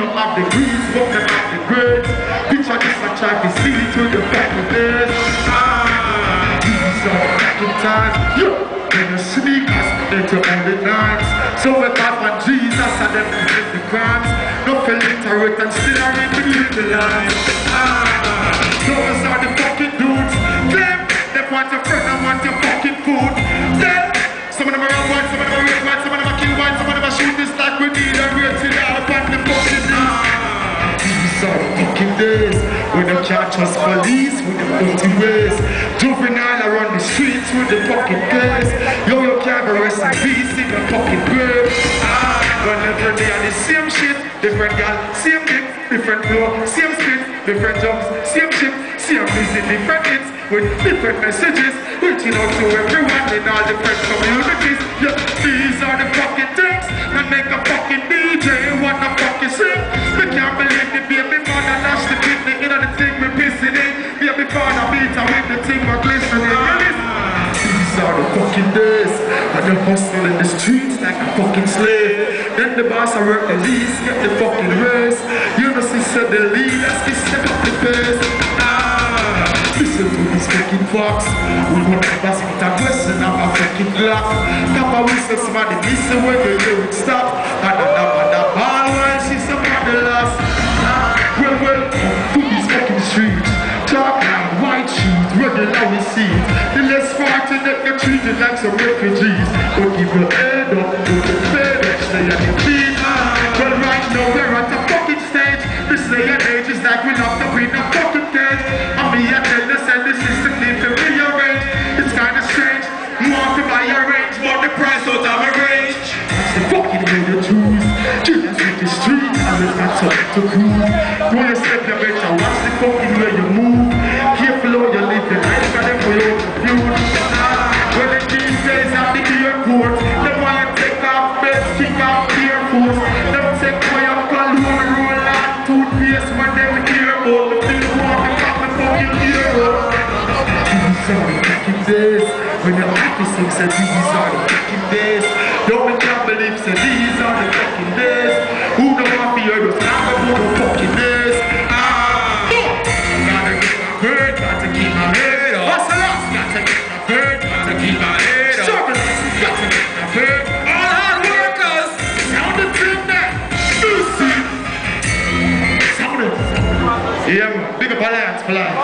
don't have the grease, but them have the grades. Picture this, I try to see it to the back of this. These are the fucking times. When the sneakers into all the nights. So we got on Jesus and them commit the crimes. No illiterate and still are in the lines. Those are the fucking dudes. Them, they want your friend and want your fucking food. Them, some of them are white, some of them are red white, some of them are kill white, some of them are shoot this like we need a rated out upon the fucking news. These are the fucking days when they can't trust police with the dirty ways. Juvenile around the streets with the fucking case. Yo, you can't go rest in peace in the fucking grave. But every day on the same shit, different gal, same dick, different flow, same spit, different jumps, same shit, same visit, different hits with different messages, reaching out to everyone in all different communities. Yeah, these are the fucking things that make a fucking DJ wanna fucking sing. We can't believe the baby mother dash the kidney in the thing we pissing in. Baby father beat her with the thing we're glistening. These are the fucking days when you hustle in the streets like a fucking slave. Then the boss I work the least, get the fucking race. You know sister the lead, let's get step up the pace. Listen to these fucking fox. We want the basket and question of a fucking clock. Papa whistle somebody listen when the lyrics stop. And the ball while she's somebody lost. Well, to these fucking streets. Dark and white shoes, regular we see it. The less fortunate get treated like some refugees. Don't give your head up, don't get fed up, stay on your feet. Well right now we're at the fucking stage. This day and age is like we love to bring a fucking cage. And me and them they said the system need to rearrange. It's kinda strange, you want to buy a range, but the price out of a range. That's the fucking way you choose. Just hit the street and it's not something to cruise. When you step your better watch the fucking way you move. Careful how you live the life for them for your feud. When the these days at the airport, them want you take off beds, kick off Air Force. Them take away your cologne, roll out toothpaste when them earboat. The people want to cut the fucking earboat. These are the fucking days when the officers say these are the fucking days. Don't we can't believe say these are the fucking days. Who don't want to hear those talk about the fucking days? Gotta get my bird, gotta keep my head up. What's the loss? Gotta get my bird, gotta keep my head up. Surveillance, gotta get my bird. All hard workers, sound the tune that. Lucy, sound it. Yeah, big up alliance for life.